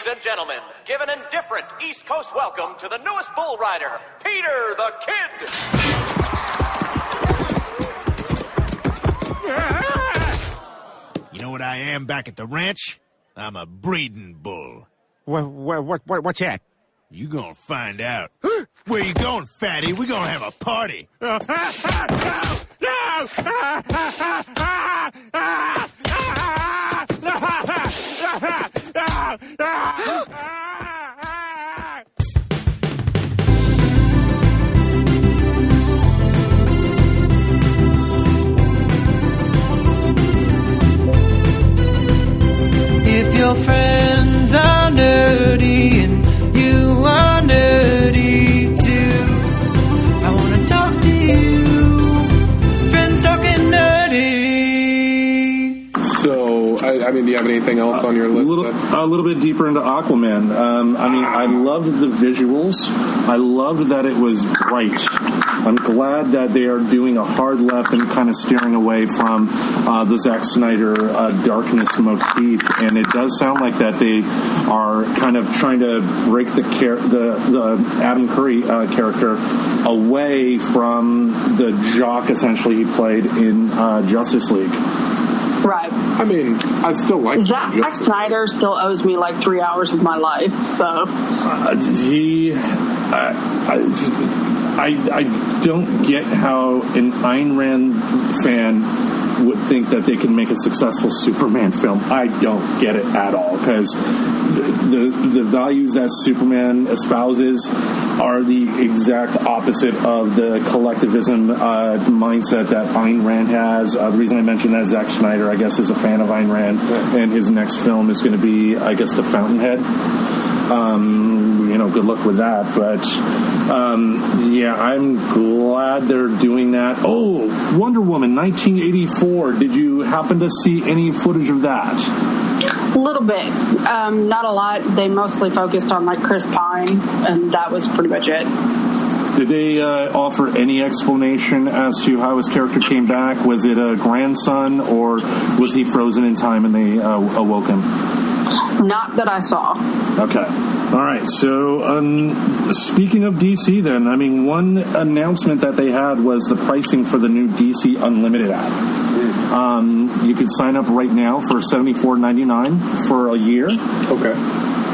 Ladies and gentlemen, give an indifferent East Coast welcome to the newest bull rider, Peter the Kid. You know what I am back at the ranch? I'm a breeding bull. What's that? You gonna find out. Where you going, fatty? We gonna have a party. If your friends are nerdy and you are nerdy too, I want to talk to you. Friends talking nerdy. So, I mean, do you have anything else on your list? A little bit deeper into Aquaman. I loved the visuals. I loved that it was bright. I'm glad that they are doing a hard left and kind of steering away from the Zack Snyder darkness motif, and it does sound like that they are kind of trying to break the Adam Curry character away from the jock essentially he played in Justice League. Right. I mean, I still like Zack Snyder still owes me like 3 hours of my life, so. I don't get how an Ayn Rand fan would think that they can make a successful Superman film. I don't get it at all, because the values that Superman espouses are the exact opposite of the collectivism mindset that Ayn Rand has. The reason I mentioned that, Zack Snyder, I guess, is a fan of Ayn Rand, and his next film is going to be, I guess, The Fountainhead. Good luck with that. But, I'm glad they're doing that. Oh, Wonder Woman 1984. Did you happen to see any footage of that? A little bit. Not a lot. They mostly focused on, like, Chris Pine, and that was pretty much it. Did they offer any explanation as to how his character came back? Was it a grandson, or was he frozen in time and they awoke him? Not that I saw. Okay. All right. So, speaking of DC, then, I mean, one announcement that they had was the pricing for the new DC Unlimited app. You could sign up right now for $74.99 for a year. Okay.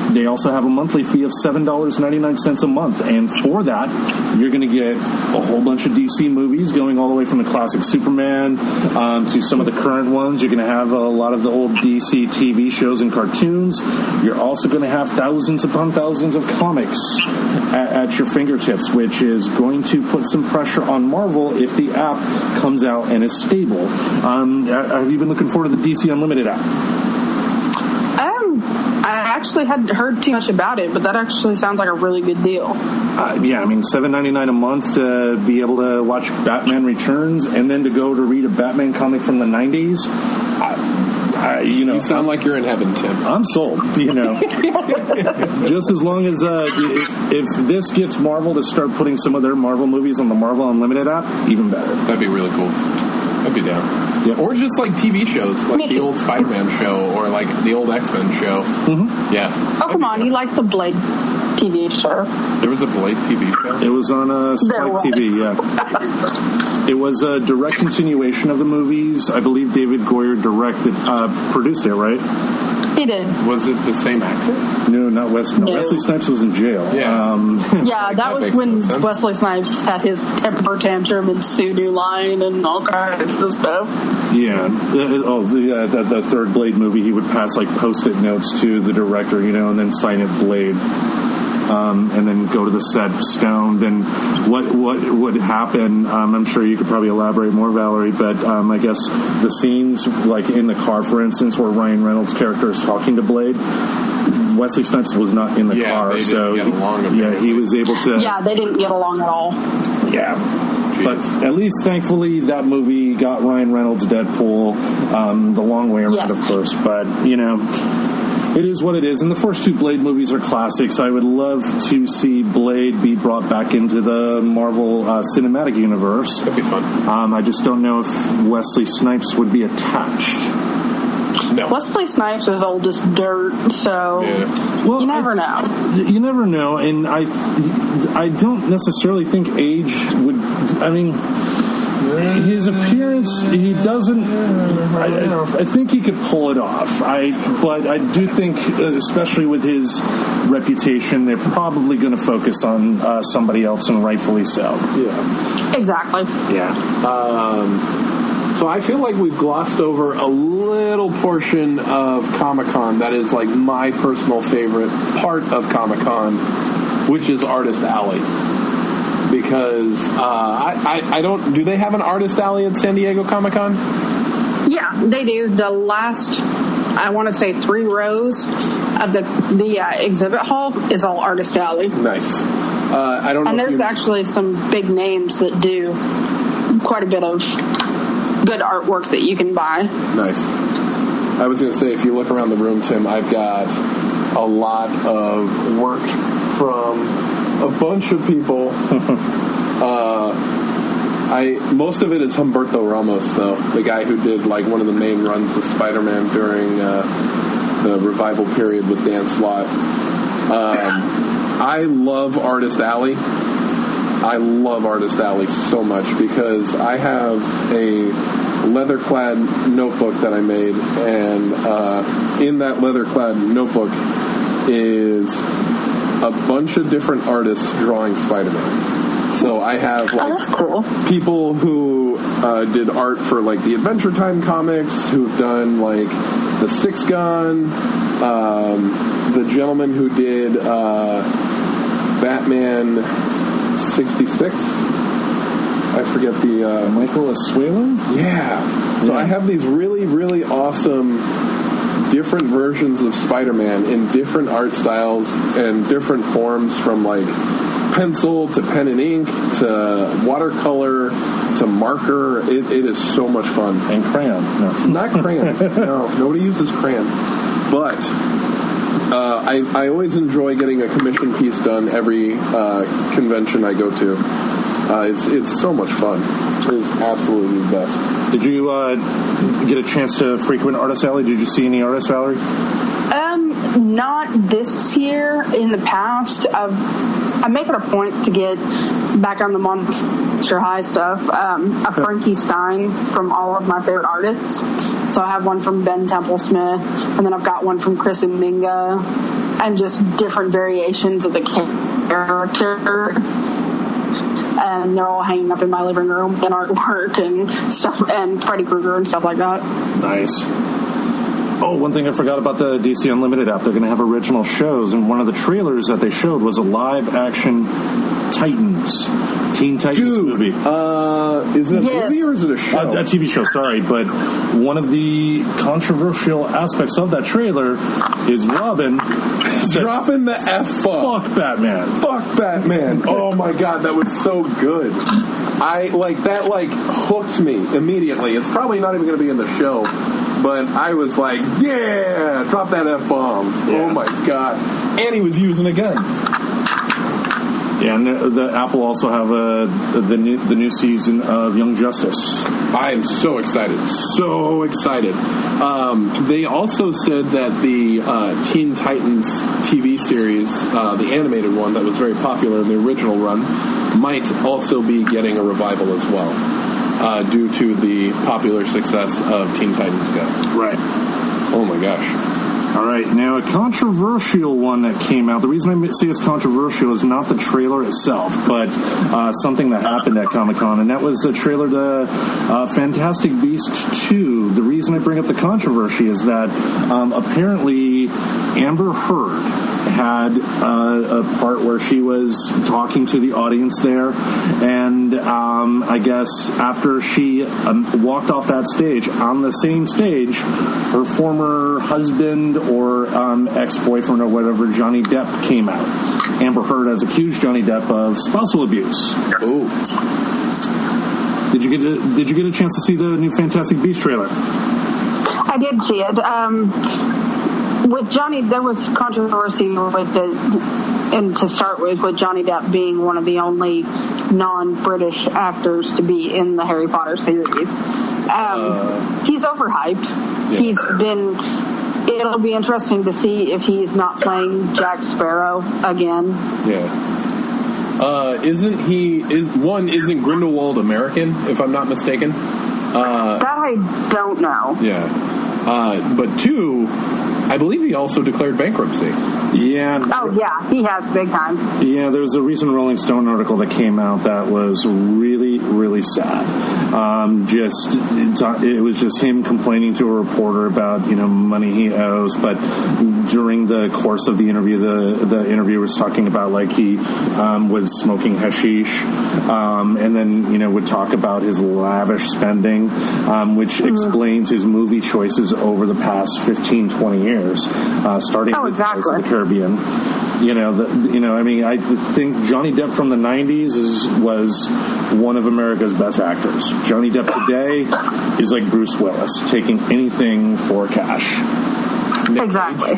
They also have a monthly fee of $7.99 a month, and for that, you're going to get a whole bunch of DC movies, going all the way from the classic Superman to some of the current ones. You're going to have a lot of the old DC TV shows and cartoons. You're also going to have thousands upon thousands of comics at your fingertips, which is going to put some pressure on Marvel if the app comes out and is stable. Have you been looking forward to the DC Unlimited app? I actually hadn't heard too much about it, but that actually sounds like a really good deal. $7.99 a month to be able to watch Batman Returns, and then to go to read a Batman comic from the 90s. You sound like you're in heaven, Tim. I'm sold, Just as long as, if this gets Marvel to start putting some of their Marvel movies on the Marvel Unlimited app, even better. That'd be really cool. I'd be down. Yep. Or just like TV shows, like the old Spider-Man show, or like the old X-Men show. Mm-hmm. Yeah. Oh, come on. You like the Blade TV show? There was a Blade TV show? It was on Spike TV, yeah. It was a direct continuation of the movies. I believe David Goyer produced it, right? He did. Was it the same actor? No, not Wesley. No. Wesley Snipes was in jail. Yeah. That was when Wesley Snipes had his temper tantrum and Sue New Line and all kinds of stuff. Yeah. The third Blade movie, he would pass like Post-it notes to the director, and then sign it Blade. And then go to the set stoned. And what would happen, I'm sure you could probably elaborate more, Valerie, but I guess the scenes, like in the car, for instance, where Ryan Reynolds' character is talking to Blade, Wesley Snipes was not in the car, so he was able to... Yeah, they didn't get along at all. Yeah. But at least, thankfully, that movie got Ryan Reynolds' Deadpool the long way around, of course, but, it is what it is, and the first two Blade movies are classics. I would love to see Blade be brought back into the Marvel Cinematic Universe. That'd be fun. I just don't know if Wesley Snipes would be attached. No. Wesley Snipes is old as dirt, so Well, you never know. You never know, and I don't necessarily think age would. I mean, his appearance, he doesn't. I think he could pull it off. But I do think, especially with his reputation, they're probably going to focus on somebody else, and rightfully so. Yeah. Exactly. Yeah. So I feel like we've glossed over a little portion of Comic-Con that is like my personal favorite part of Comic-Con, which is Artist Alley. Because I don't... Do they have an Artist Alley at San Diego Comic-Con? Yeah, they do. The last, I want to say 3 rows of the exhibit hall is all Artist Alley. Nice. I don't know. And there's actually some big names that do quite a bit of good artwork that you can buy. Nice. I was going to say, if you look around the room, Tim, I've got a lot of work from a bunch of people. Most of it is Humberto Ramos, though, the guy who did like one of the main runs of Spider-Man during the revival period with Dan Slott. I love Artist Alley. I love Artist Alley so much because I have a leather-clad notebook that I made, and in that leather-clad notebook is a bunch of different artists drawing Spider-Man. So I have that's cool. People who did art for like the Adventure Time comics, who've done like the Six Gun, the gentleman who did Batman 66. I forget the Michael Asuelo? Yeah. So I have these really, really awesome different versions of Spider-Man in different art styles and different forms, from like pencil to pen and ink to watercolor to marker. It is so much fun. And crayon. No. Not crayon. No, nobody uses crayon. But I always enjoy getting a commission piece done every convention I go to. It's so much fun. It is absolutely the best. Did you get a chance to frequent Artist Alley? Did you see any artists, Valerie? Not this year. In the past, I'm making a point to get back on the Monster High stuff. A Frankie Stein from all of my favorite artists. So I have one from Ben Templesmith, and then I've got one from Chris Uminga, and just different variations of the character. And they're all hanging up in my living room and artwork and stuff, and Freddy Krueger and stuff like that. Nice. Oh, one thing I forgot about the DC Unlimited app. They're going to have original shows, and one of the trailers that they showed was a live-action Titans, Teen Titans movie. Is it a movie or is it a show? A TV show, sorry. But one of the controversial aspects of that trailer is Robin dropping the F-bomb. Fuck Batman. Fuck Batman. Oh my god, that was so good. That hooked me immediately. It's probably not even going to be in the show, but I was like, yeah, drop that F-bomb. Yeah. Oh my god. And he was using a gun. Yeah, and the Apple also have the new season of Young Justice. I am so excited. So excited. They also said that the Teen Titans TV series, the animated one that was very popular in the original run, might also be getting a revival as well, due to the popular success of Teen Titans Go. Right. Oh my gosh. All right, now a controversial one that came out. The reason I say it's controversial is not the trailer itself, but something that happened at Comic-Con, and that was the trailer to Fantastic Beasts 2. The reason I bring up the controversy is that apparently Amber Heard had a part where she was talking to the audience there, and I guess after she walked off that stage, on the same stage, her former husband or ex-boyfriend or whatever, Johnny Depp, came out. Amber Heard has accused Johnny Depp of spousal abuse. Ooh. Did you get a chance to see the new Fantastic Beasts trailer? I did see it. with Johnny, there was controversy with and to start with Johnny Depp being one of the only non-British actors to be in the Harry Potter series. He's overhyped. Yeah. It'll be interesting to see if he's not playing Jack Sparrow again. Yeah. Isn't Grindelwald American, if I'm not mistaken? That I don't know. Yeah. But 2, I believe he also declared bankruptcy. Yeah. Oh, yeah, he has big time. Yeah, there was a recent Rolling Stone article that came out that was really, really sad. It was just him complaining to a reporter about, money he owes. But during the course of the interview, the interviewer was talking about like he was smoking hashish, and then would talk about his lavish spending, which explains his movie choices over the past 15, 20 years, starting with Pirates of the Caribbean. I think Johnny Depp from the 90s was one of America's best actors. Johnny Depp today is like Bruce Willis, taking anything for cash. Exactly.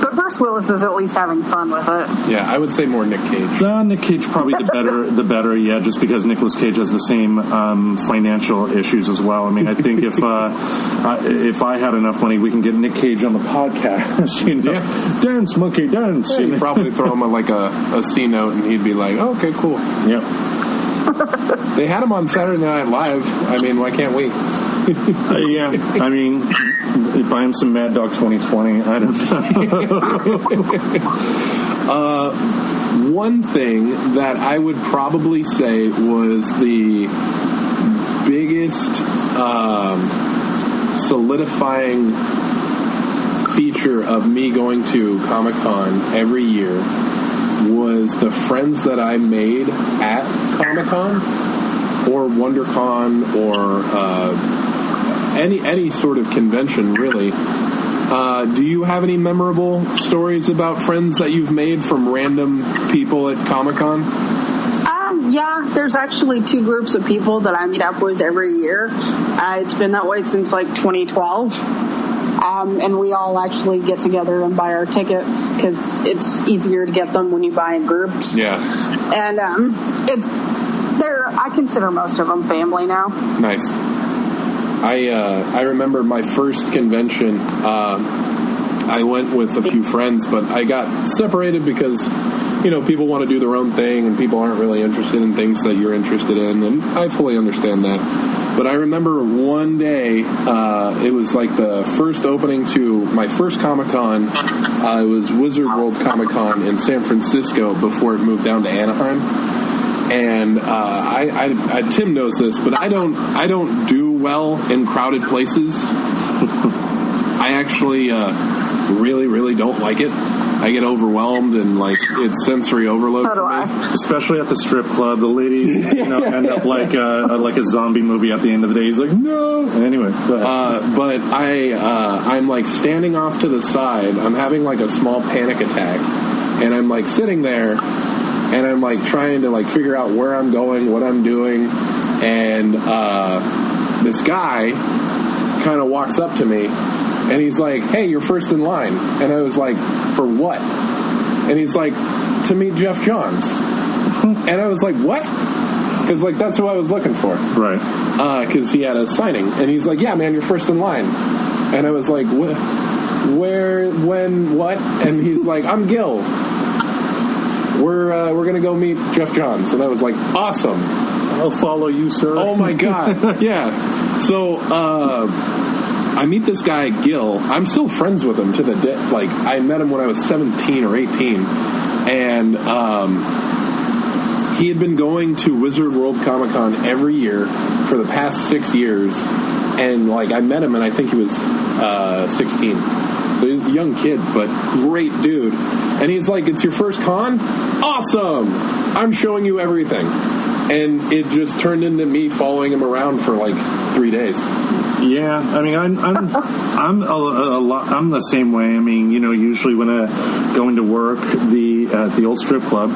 But Bruce Willis is at least having fun with it. Yeah, I would say more Nick Cage. Nick Cage probably the better, yeah, just because Nicolas Cage has the same financial issues as well. I mean, I think if I had enough money, we can get Nick Cage on the podcast, Yeah. Dance, monkey, dance. Yeah, you'd probably throw him a C note and he'd be like, oh, okay, cool. Yeah. They had him on Saturday Night Live. I mean, why can't we? Yeah, I mean, buy him some Mad Dog 2020. I don't know. One thing that I would probably say was the biggest solidifying feature of me going to Comic-Con every year was the friends that I made at Comic-Con or WonderCon or any sort of convention, really. Do you have any memorable stories about friends that you've made from random people at Comic-Con? Yeah, there's actually 2 groups of people that I meet up with every year. It's been that way since like 2012. And we all actually get together and buy our tickets because it's easier to get them when you buy in groups. Yeah. And I consider most of them family now. Nice. I remember my first convention. I went with a few friends, but I got separated because people want to do their own thing and people aren't really interested in things that you're interested in, and I fully understand that. But I remember one day, it was like the first opening to my first Comic-Con. It was Wizard World Comic-Con in San Francisco before it moved down to Anaheim. And Tim knows this, but I don't do well in crowded places. I actually really, really don't like it. I get overwhelmed and like it's sensory overload for me. Especially at the strip club, the ladies end up like a zombie movie at the end of the day. He's like, no. Anyway, go ahead. But I'm like standing off to the side. I'm having like a small panic attack, and I'm like sitting there, and I'm like trying to like figure out where I'm going, what I'm doing, and this guy kind of walks up to me. And he's like, hey, you're first in line. And I was like, for what? And he's like, to meet Jeff Johns. And I was like, what? Because, like, that's who I was looking for. Right. Because he had a signing. And he's like, yeah, man, you're first in line. And I was like, where, when, what? And he's like, I'm Gil. We're going to go meet Jeff Johns. And I was like, awesome. I'll follow you, sir. Oh, my God. Yeah. So, I meet this guy, Gil. I'm still friends with him to the day. Like, I met him when I was 17 or 18. And he had been going to Wizard World Comic-Con every year for the past 6 years. And, like, I met him, and I think he was 16. So he's a young kid, but great dude. And he's like, it's your first con? Awesome! I'm showing you everything. And it just turned into me following him around for, like, 3 days. Yeah, I mean, I'm a lot. I'm the same way. I mean, usually when I go into work, at the old strip club,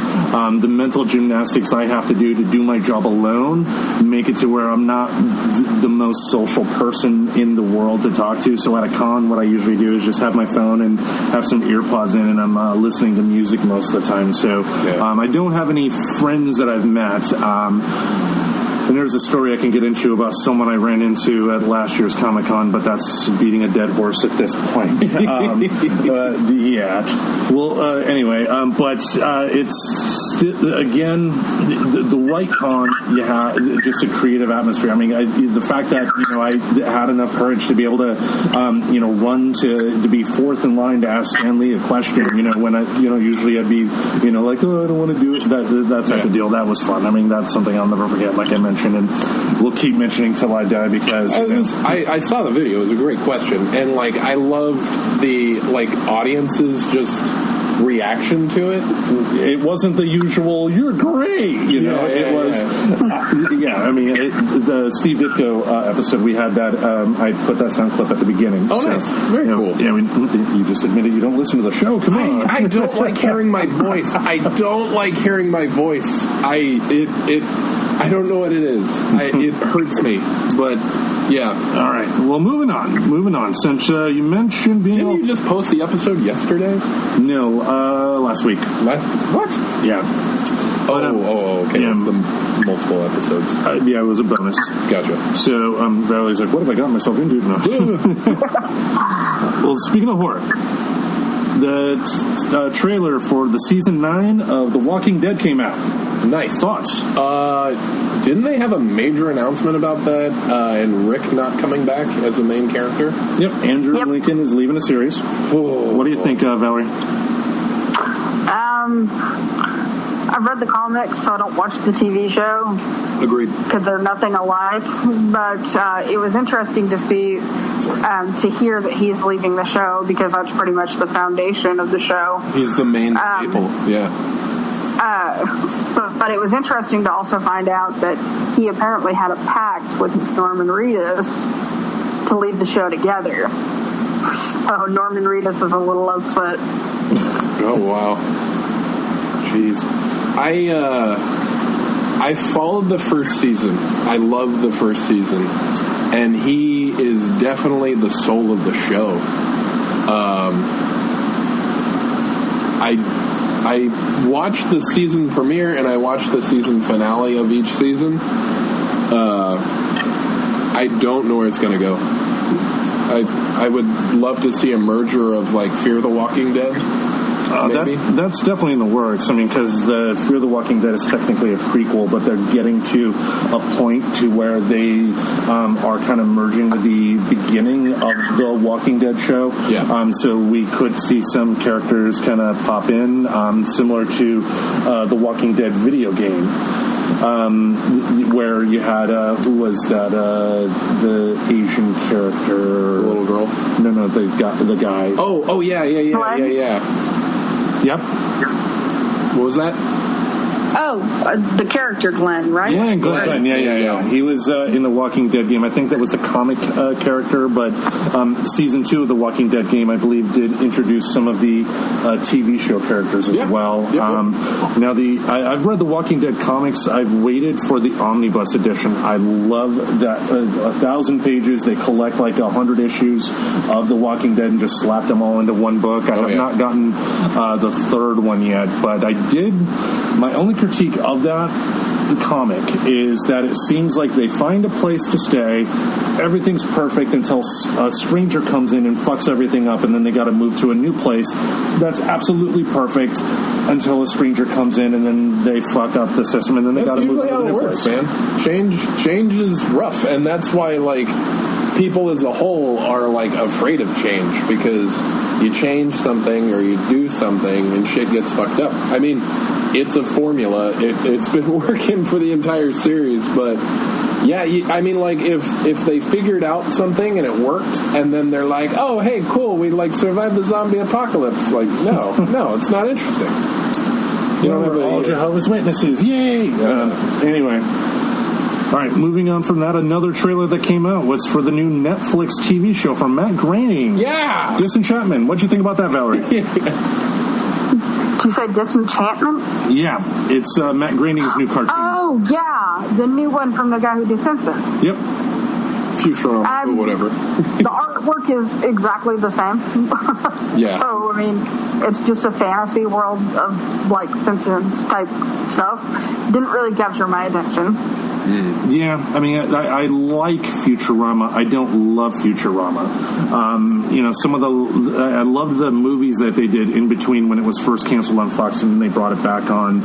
the mental gymnastics I have to do my job alone make it to where I'm not the most social person in the world to talk to. So at a con, what I usually do is just have my phone and have some earpods in, and I'm listening to music most of the time. So I don't have any friends that I've met. And there's a story I can get into about someone I ran into at last year's Comic-Con, but that's beating a dead horse at this point. Anyway, but it's again the right con. You have just a creative atmosphere. I mean, the fact that I had enough courage to be able to run to be fourth in line to ask Stan Lee a question. When I usually I'd be like, oh, I don't want to do it. That type of deal. That was fun. I mean, that's something I'll never forget. Like I mentioned. And we'll keep mentioning till I die because I saw the video. It was a great question, and I loved the audience's just reaction to it. It wasn't the usual "you're great," It was. I mean, the Steve Ditko episode we had that I put that sound clip at the beginning. Oh, so, nice, very cool. Yeah, I mean, you just admitted you don't listen to the show. Come on. I don't like hearing my voice. I I don't know what it is. It hurts me. But, yeah. All right. Well, moving on. Since you mentioned being... Didn't you just post the episode yesterday? No, last week. What? Yeah. Okay. Yeah. The multiple episodes. Yeah, it was a bonus. Gotcha. So, Valerie's like, what have I gotten myself into? No. Well, speaking of horror... The trailer for the season 9 of The Walking Dead came out. Nice. Thoughts? Didn't they have a major announcement about that? And Rick not coming back as the main character? Yep. Andrew Lincoln is leaving the series. What do you think, Valerie? I've read the comics, so I don't watch the TV show. Agreed. Because they're nothing alike. But it was interesting to see, to hear that he's leaving the show, because that's pretty much the foundation of the show. He's the main staple, yeah. But it was interesting to also find out that he apparently had a pact with Norman Reedus to leave the show together. So Norman Reedus is a little upset. Oh, wow. Jeez. I followed the first season. I loved the first season. And he is definitely the soul of the show. I watched the season premiere and I watched the season finale of each season. I don't know where it's going to go. I would love to see a merger of Fear the Walking Dead. That's definitely in the works. I mean, because the Fear the Walking Dead is technically a prequel, but they're getting to a point to where they are kind of merging with the beginning of the Walking Dead show. Yeah. So we could see some characters kind of pop in, similar to the Walking Dead video game. Where you had who was that? The Asian character, the little girl. No, the guy. Oh, yeah. Yep. What was that? Oh, the character Glenn, right? Yeah, Glenn. Yeah. He was in the Walking Dead game. I think that was the comic character, but season 2 of the Walking Dead game, I believe, did introduce some of the TV show characters as well. Yep. Now, I've read the Walking Dead comics. I've waited for the omnibus edition. I love that 1,000 pages. They collect 100 issues of the Walking Dead and just slap them all into one book. I have not gotten the third one yet, but I did. My only critique of that comic is that it seems like they find a place to stay, everything's perfect until a stranger comes in and fucks everything up, and then they got to move to a new place that's absolutely perfect until a stranger comes in and then they fuck up the system, and then they got to move to a new place. Man. Change is rough, and that's why people as a whole are afraid of change, because you change something or you do something and shit gets fucked up. I mean, it's a formula. It's been working for the entire series, but yeah, I mean, if they figured out something and it worked, and then they're like, oh, hey, cool, we survived the zombie apocalypse. No, it's not interesting. You don't have all Jehovah's Witnesses. Yay! Anyway. All right, moving on from that, another trailer that came out was for the new Netflix TV show from Matt Groening. Yeah! Disenchantment. What'd you think about that, Valerie? Did you say Disenchantment? Yeah, it's Matt Groening's new cartoon. Oh, yeah. The new one from the guy who did Simpsons. Yep. Futurama, or whatever. The artwork is exactly the same. Yeah. So, I mean, it's just a fantasy world of, like, Simpsons type stuff. Didn't really capture my attention. Yeah, I mean, I like Futurama. I don't love Futurama. I love the movies that they did in between when it was first canceled on Fox and then they brought it back on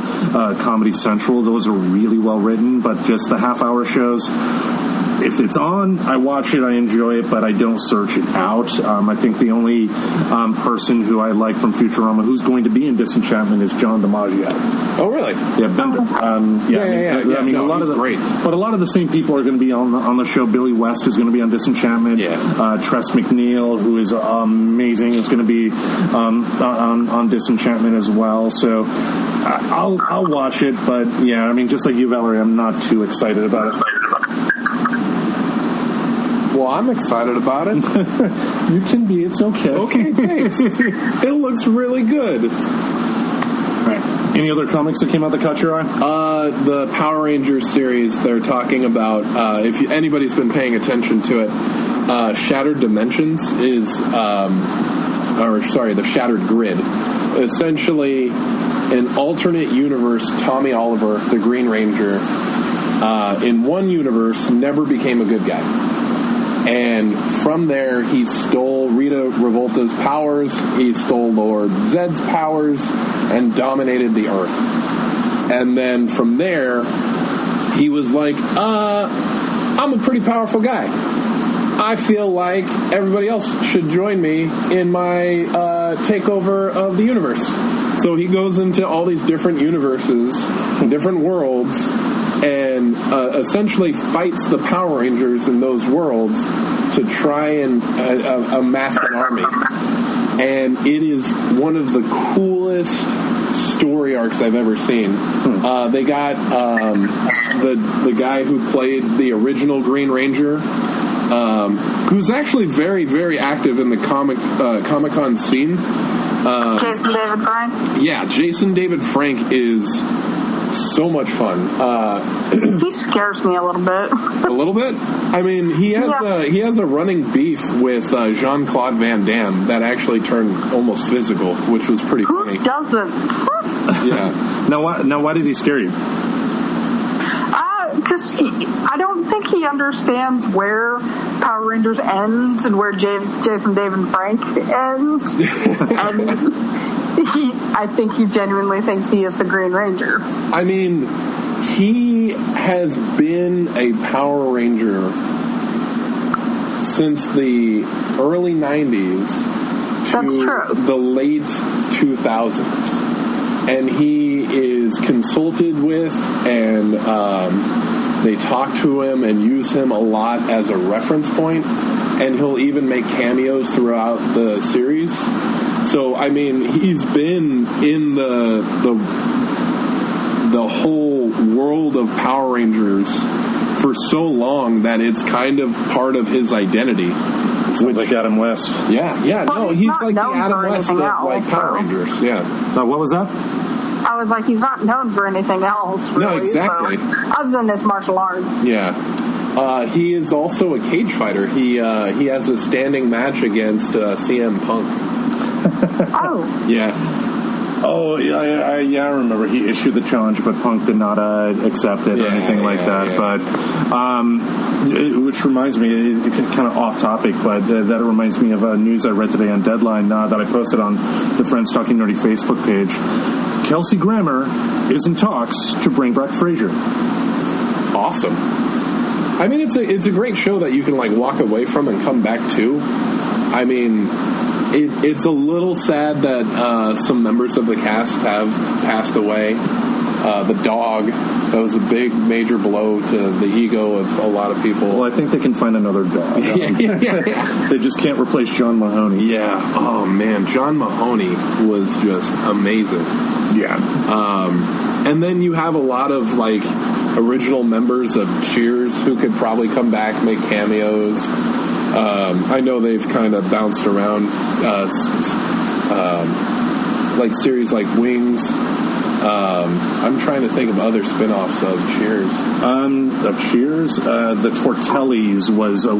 Comedy Central. Those are really well written, but just the half-hour shows, if it's on, I watch it, I enjoy it, but I don't search it out. I think the only person who I like from Futurama who's going to be in Disenchantment is John DiMaggio. Oh, really? Yeah, Bender. I mean, a lot of great. But a lot of the same people are going to be on the show. Billy West is going to be on Disenchantment. Yeah. Tress MacNeille, who is amazing, is going to be on Disenchantment as well. So I'll watch it, but yeah, I mean, just like you, Valerie, I'm not too excited about it. Well, I'm excited about it. You can be. It's okay. Okay, thanks. It looks really good. All right. Any other comics that came out that caught your eye? The Power Rangers series, they're talking about, if anybody's been paying attention to it, Shattered Dimensions is, the Shattered Grid. Essentially, an alternate universe, Tommy Oliver, the Green Ranger, in one universe, never became a good guy. And from there, he stole Rita Revolta's powers, he stole Lord Zed's powers, and dominated the Earth. And then from there, he was like, I'm a pretty powerful guy. I feel like everybody else should join me in my takeover of the universe. So he goes into all these different universes, different worlds, and essentially fights the Power Rangers in those worlds to try and amass an army. And it is one of the coolest story arcs I've ever seen. They got the guy who played the original Green Ranger, who's actually very, very active in the Comic-Con scene. Jason David Frank? Yeah, Jason David Frank is so much fun. He scares me a little bit. A little bit? I mean, he has a running beef with Jean-Claude Van Damme that actually turned almost physical, which was pretty funny. Who doesn't? Yeah. Now why did he scare you? Because I don't think he understands where Power Rangers ends and where Jason David Frank ends. And I think he genuinely thinks he is the Green Ranger. I mean, he has been a Power Ranger since the early 90s to the late 2000s. And he is consulted with, and they talk to him and use him a lot as a reference point, and he'll even make cameos throughout the series. So, I mean, he's been in the whole world of Power Rangers for so long that it's kind of part of his identity. Sounds like Adam West. Yeah, no, he's like the Adam West of like Power Rangers. Yeah. What was that? I was like, he's not known for anything else, really. No, exactly. So, other than his martial arts. Yeah. He is also a cage fighter. He has a standing match against CM Punk. Oh. Yeah. Oh, yeah, I remember. He issued the challenge, but Punk did not accept it or anything like that. Yeah. But, which reminds me, kind of off topic, but that reminds me of news I read today on Deadline that I posted on the Friends Talking Nerdy Facebook page. Kelsey Grammer is in talks to bring back Frasier. Awesome. I mean, it's a great show that you can like walk away from and come back to. I mean, it's a little sad that some members of the cast have passed away. The dog, that was a big, major blow to the ego of a lot of people. Well, I think they can find another dog. Yeah. They just can't replace John Mahoney. Yeah. Oh, man. John Mahoney was just amazing. Yeah. And then you have a lot of, like, original members of Cheers who could probably come back, make cameos. I know they've kind of bounced around, like series like Wings. I'm trying to think of other spin-offs of Cheers. The Tortellis was the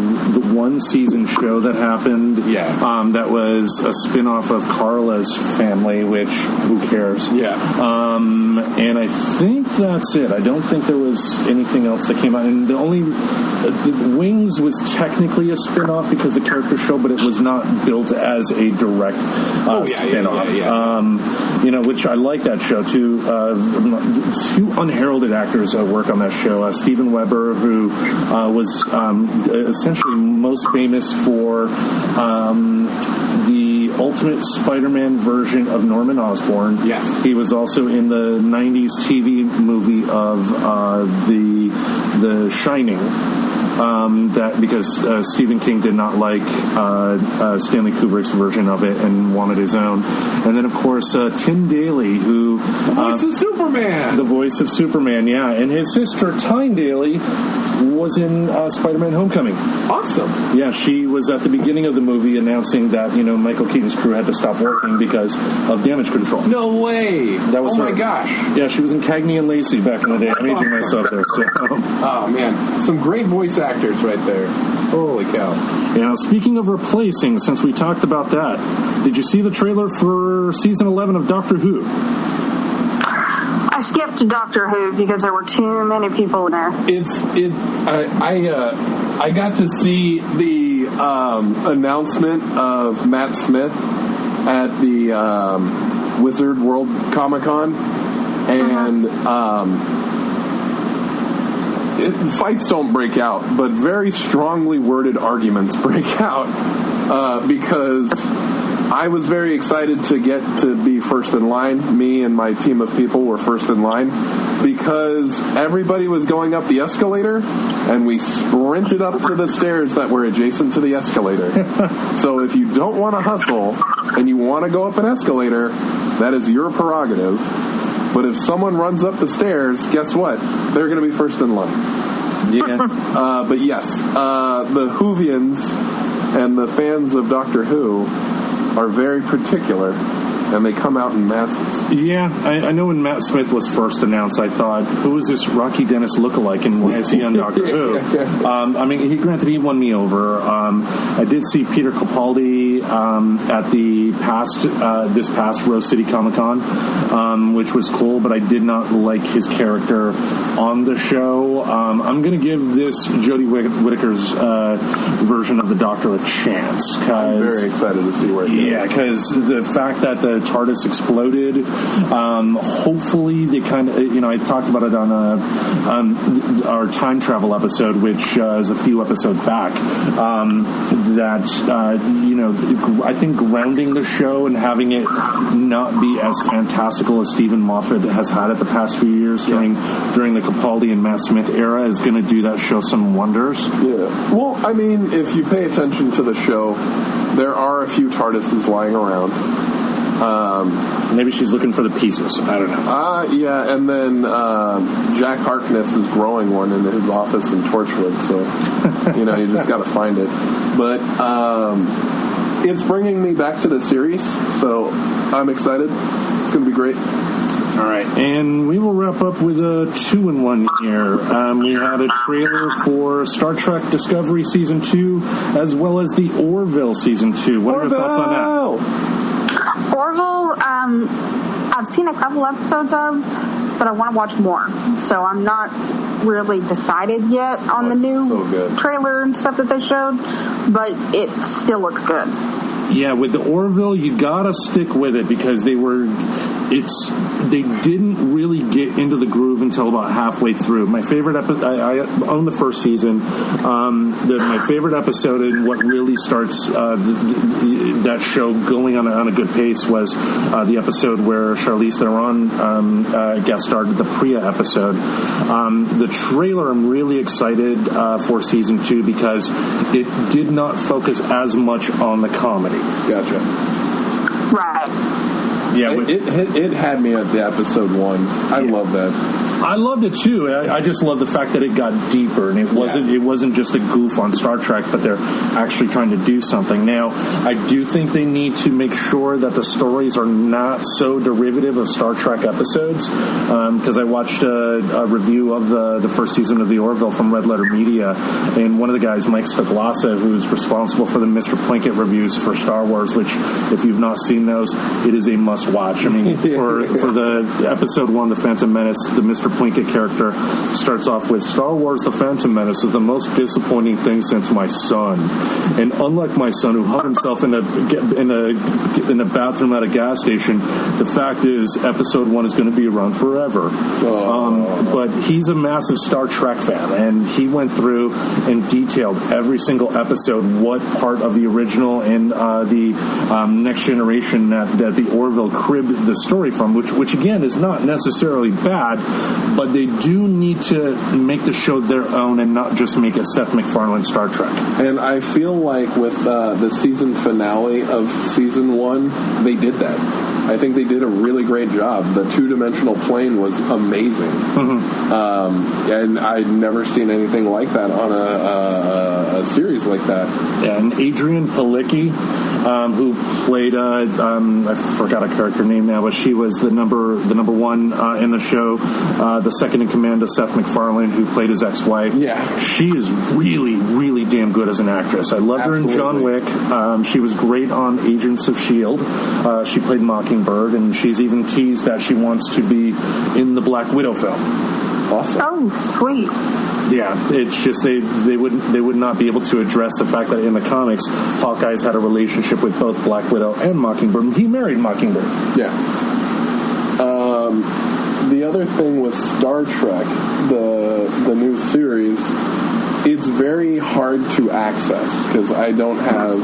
one-season show that happened. Yeah. That was a spin-off of Carla's Family, which, who cares? Yeah. And I think that's it. I don't think there was anything else that came out. And the only... Wings was technically a spin-off because the character show, but it was not built as a direct spin-off. Which I like that show, too. Two unheralded actors work on that show. Steven Weber, who was essentially most famous for the Ultimate Spider-Man version of Norman Osborn. Yes. He was also in the 90s TV movie of The Shining. Because Stephen King did not like Stanley Kubrick's version of it and wanted his own. And then, of course, Tim Daly, who... The voice of Superman! The voice of Superman, yeah. And his sister, Tyne Daly, was in Spider-Man Homecoming. Awesome. Yeah, she was at the beginning of the movie announcing that, Michael Keaton's crew had to stop working because of damage control. No way! That was her. My gosh. Yeah, she was in Cagney and Lacey back in the day. I'm aging myself there. So. Oh, man. Some great voice actors right there. Holy cow. Now, speaking of replacing, since we talked about that, did you see the trailer for season 11 of Doctor Who? I skipped to Doctor Who because there were too many people in there. I got to see the announcement of Matt Smith at the Wizard World Comic-Con, and fights don't break out, but very strongly worded arguments break out because I was very excited to get to be first in line. Me and my team of people were first in line because everybody was going up the escalator, and we sprinted up to the stairs that were adjacent to the escalator. So if you don't want to hustle and you want to go up an escalator, that is your prerogative. But if someone runs up the stairs, guess what? They're going to be first in line. Yeah. But yes, the Whovians and the fans of Doctor Who are very particular, and they come out in masses. Yeah, I know when Matt Smith was first announced, I thought, who is this Rocky Dennis lookalike, and why is he on Doctor Who? He won me over. I did see Peter Capaldi at the this past Rose City Comic Con, which was cool, but I did not like his character on the show. I'm going to give this Jodie Whittaker's version of the Doctor a chance. I'm very excited to see where it goes. Yeah, because the fact that the TARDIS exploded, hopefully they kind of, I talked about it on our time travel episode, which is a few episodes back, I think grounding the show and having it not be as fantastical as Stephen Moffat has had it the past few years during the Capaldi and Matt Smith era is going to do that show some wonders. Yeah. Well, I mean, if you pay attention to the show, there are a few TARDISes lying around. Maybe she's looking for the pieces. I don't know. Yeah, and then Jack Harkness is growing one in his office in Torchwood, so you just got to find it. But it's bringing me back to the series, so I'm excited. It's going to be great. All right, and we will wrap up with a 2-in-1 here. We had a trailer for Star Trek Discovery Season 2, as well as the Orville Season 2. What are your thoughts on that? Orville, I've seen a couple episodes of, but I want to watch more. So I'm not really decided yet on the new trailer and stuff that they showed, but it still looks good. Yeah, with the Orville, you gotta stick with it because they didn't really get into the groove until about halfway through. My favorite episode, I own the first season. My favorite episode and what really starts that show going on a good pace was the episode where Charlize Theron guest starred, the Priya episode. The trailer, I'm really excited for season 2 because it did not focus as much on the comedy. Gotcha. Right. Yeah, it had me at the episode 1. I love that. I loved it too. I just love the fact that it got deeper, and it wasn't just a goof on Star Trek, but they're actually trying to do something. Now, I do think they need to make sure that the stories are not so derivative of Star Trek episodes, because I watched a review of the first season of The Orville from Red Letter Media, and one of the guys, Mike Staglasa, who's responsible for the Mr. Plinkett reviews for Star Wars, which, if you've not seen those, it is a must-watch. I mean, for the episode 1, The Phantom Menace, the Mr. Plinkett character starts off with, Star Wars The Phantom Menace is the most disappointing thing since my son. And unlike my son, who hung himself in a bathroom at a gas station, the fact is episode 1 is going to be around forever. But he's a massive Star Trek fan, and he went through and detailed every single episode, what part of the original and the Next Generation that the Orville cribbed the story from, which again is not necessarily bad, but they do need to make the show their own and not just make it Seth MacFarlane Star Trek. And I feel like with the season finale of season 1, they did that. I think they did a really great job. The two-dimensional plane was amazing. Mm-hmm. And I'd never seen anything like that on a series like that. Yeah, and Adrienne Palicki, who played I forgot her character name now, but she was the number one in the show, the second in command of Seth MacFarlane, who played his ex-wife. Yeah, she is really, really damn good as an actress. I loved her in John Wick. She was great on Agents of S.H.I.E.L.D. She played Mockingbird, and she's even teased that she wants to be in the Black Widow film. Awesome. Oh, sweet. Yeah, it's just they would not be able to address the fact that in the comics, Hawkeye's had a relationship with both Black Widow and Mockingbird. He married Mockingbird. Yeah. The other thing with Star Trek, the new series, it's very hard to access because I don't have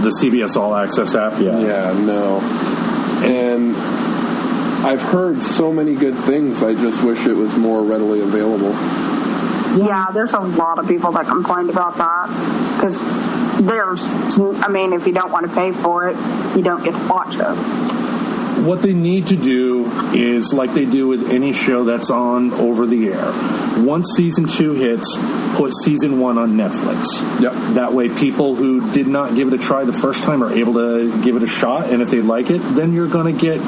the CBS All Access app. Yeah, no. And I've heard so many good things. I just wish it was more readily available. Yeah, there's a lot of people that complained about that because if you don't want to pay for it, you don't get to watch it. What they need to do is, like they do with any show that's on over the air, once season 2 hits, put season 1 on Netflix. Yep. That way people who did not give it a try the first time are able to give it a shot, and if they like it, then you're going to get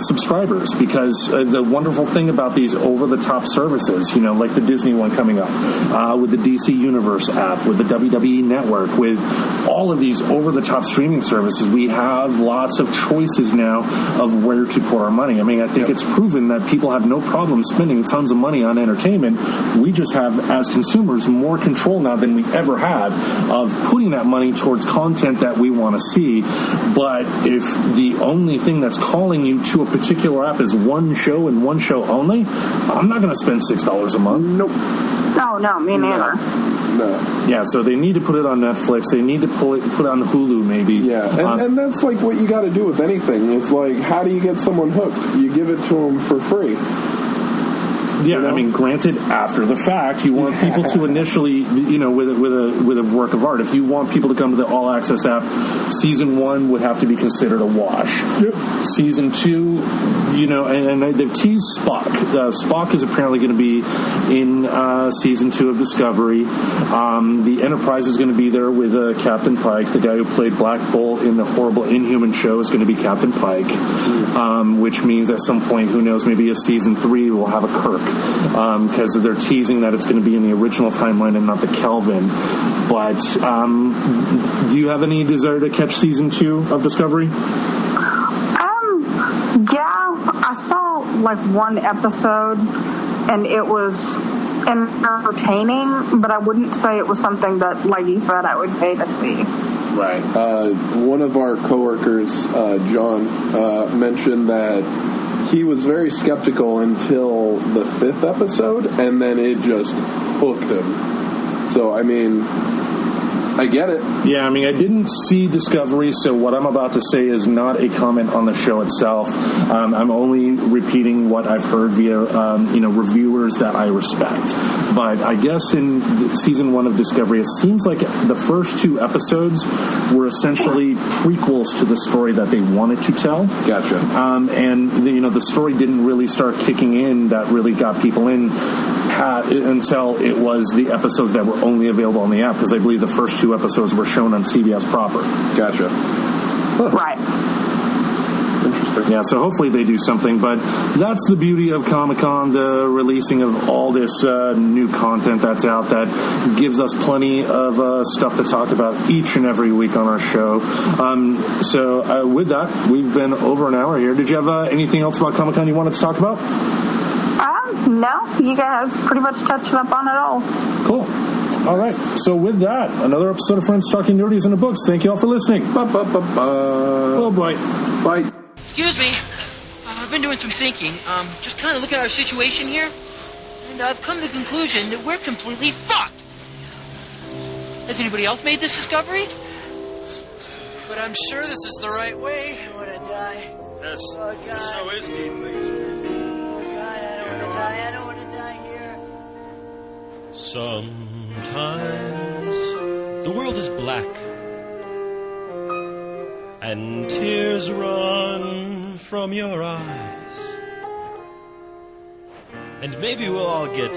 subscribers, because the wonderful thing about these over-the-top services, like the Disney one coming up, with the DC Universe app, with the WWE Network, with all of these over-the-top streaming services, we have lots of choices now of where to put our money. I mean, I think it's proven that people have no problem spending tons of money on entertainment. We just have, as consumers, more control now than we ever had of putting that money towards content that we want to see. But if the only thing that's calling you to a particular app is one show and one show only, I'm not going to spend $6 a month. Nope. No, me neither. No. Yeah, so they need to put it on Netflix. They need to put it on Hulu, maybe. Yeah, and that's like what you got to do with anything. It's like, how do you get someone hooked? You give it to them for free. Yeah, I mean, granted, after the fact, you want people to initially, with a work of art. If you want people to come to the All Access app, season 1 would have to be considered a wash. Yep. Season 2, and they've teased Spock. Spock is apparently going to be in season 2 of Discovery. The Enterprise is going to be there with Captain Pike. The guy who played Black Bolt in the horrible Inhuman show is going to be Captain Pike, which means at some point, who knows, maybe a season 3 will have a Kirk. Because they're teasing that it's going to be in the original timeline and not the Kelvin. But do you have any desire to catch season 2 of Discovery? Yeah, I saw one episode and it was entertaining, but I wouldn't say it was something that, like you said, I would pay to see. Right. One of our coworkers, John, mentioned that he was very skeptical until the 5th episode, and then it just hooked him. So, I mean, I get it. Yeah, I mean, I didn't see Discovery, so what I'm about to say is not a comment on the show itself. I'm only repeating what I've heard via, reviewers that I respect. But I guess in season 1 of Discovery, it seems like the first 2 episodes were essentially prequels to the story that they wanted to tell. Gotcha. And the story didn't really start kicking in that really got people in until it was the episodes that were only available on the app, because I believe the first 2 episodes were shown on CBS proper. Gotcha. Right. Interesting. Yeah, so hopefully they do something, but that's the beauty of Comic-Con, the releasing of all this new content that's out that gives us plenty of stuff to talk about each and every week on our show. So with that, we've been over an hour here. Did you have anything else about Comic-Con you wanted to talk about? No, you guys pretty much touched up on it all. Cool. All right. So with that, another episode of Friends Talking Nerdies in the Books. Thank you all for listening. Oh, boy. Bye. Excuse me. I've been doing some thinking. Just kind of looking at our situation here. And I've come to the conclusion that we're completely fucked. Has anybody else made this discovery? But I'm sure this is the right way. I want to die. Yes. Oh, God. So is Dean, please. I don't want to die here. Sometimes the world is black and tears run from your eyes, and maybe we'll all get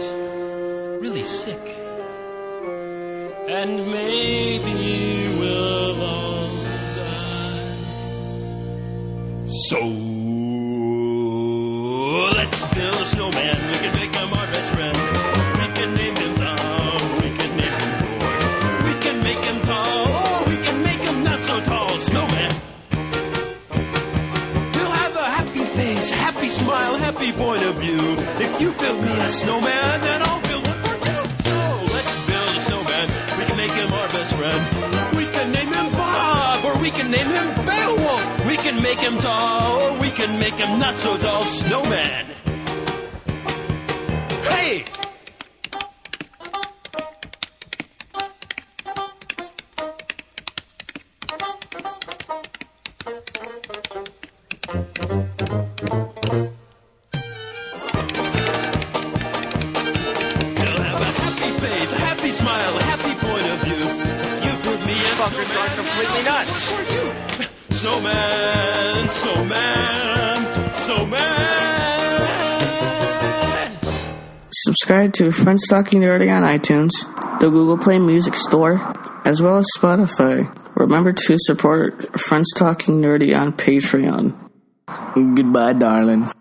really sick, and maybe we'll all die. So let's build a snowman. We can make him our best friend. We can name him Tom. We can name him George. We can make him tall, or we can make him not so tall. Snowman. He'll have a happy face, happy smile, happy point of view. If you build me a snowman, then I'll build one for you. So let's build a snowman. We can make him our best friend. We can name him Bob, or we can name him Beowulf. We can make him tall, or we can make him not so tall. Snowman. Hey! He'll have a happy face, a happy smile, a happy point of view. You put me in Fucker's gone completely nuts. Snowman, snowman, snowman. Subscribe to Friends Talking Nerdy on iTunes, the Google Play Music Store, as well as Spotify. Remember to support Friends Talking Nerdy on Patreon. Goodbye, darling.